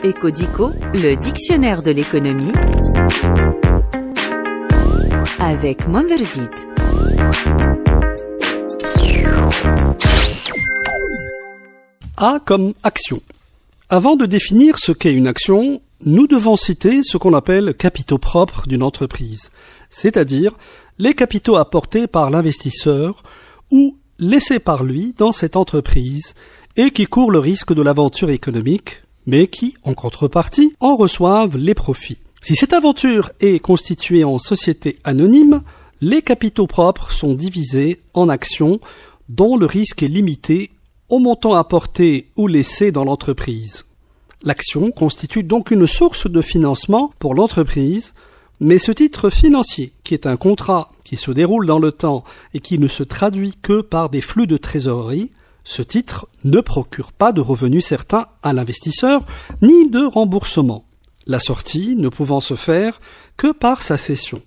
Ecodico, le dictionnaire de l'économie avec Monderzit. A comme action. Avant de définir ce qu'est une action, nous devons citer ce qu'on appelle capitaux propres d'une entreprise, c'est-à-dire les capitaux apportés par l'investisseur ou laissés par lui dans cette entreprise et qui courent le risque de l'aventure économique, mais qui, en contrepartie, en reçoivent les profits. Si cette aventure est constituée en société anonyme, les capitaux propres sont divisés en actions dont le risque est limité au montant apporté ou laissé dans l'entreprise. L'action constitue donc une source de financement pour l'entreprise, mais ce titre financier, qui est un contrat qui se déroule dans le temps et qui ne se traduit que par des flux de trésorerie, ce titre ne procure pas de revenus certains à l'investisseur, ni de remboursement, la sortie ne pouvant se faire que par sa cession.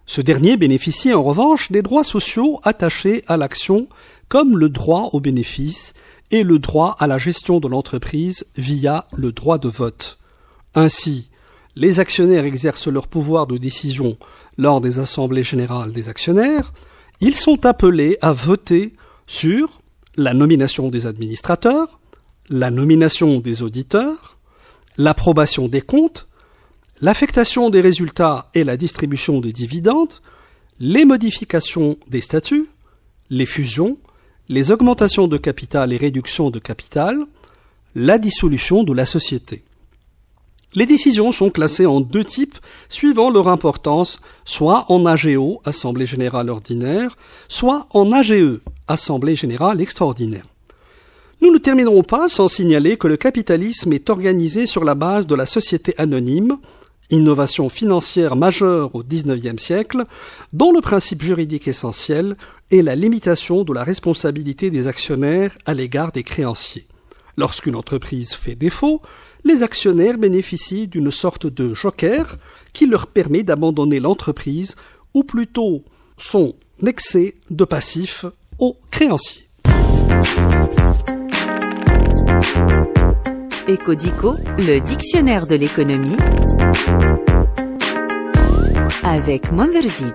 Ce dernier bénéficie en revanche des droits sociaux attachés à l'action, comme le droit au bénéfice et le droit à la gestion de l'entreprise via le droit de vote. Ainsi, les actionnaires exercent leur pouvoir de décision lors des assemblées générales des actionnaires. Ils sont appelés à voter sur la nomination des administrateurs, la nomination des auditeurs, l'approbation des comptes, l'affectation des résultats et la distribution des dividendes, les modifications des statuts, les fusions, les augmentations de capital et réductions de capital, la dissolution de la société. Les décisions sont classées en deux types suivant leur importance, soit en AGO, Assemblée Générale Ordinaire, soit en AGE, Assemblée Générale Extraordinaire. Nous ne terminerons pas sans signaler que le capitalisme est organisé sur la base de la société anonyme, innovation financière majeure au XIXe siècle, dont le principe juridique essentiel est la limitation de la responsabilité des actionnaires à l'égard des créanciers. Lorsqu'une entreprise fait défaut, les actionnaires bénéficient d'une sorte de joker qui leur permet d'abandonner l'entreprise ou plutôt son excès de passifs aux créanciers. Ecodico, le dictionnaire de l'économie avec Monderzit.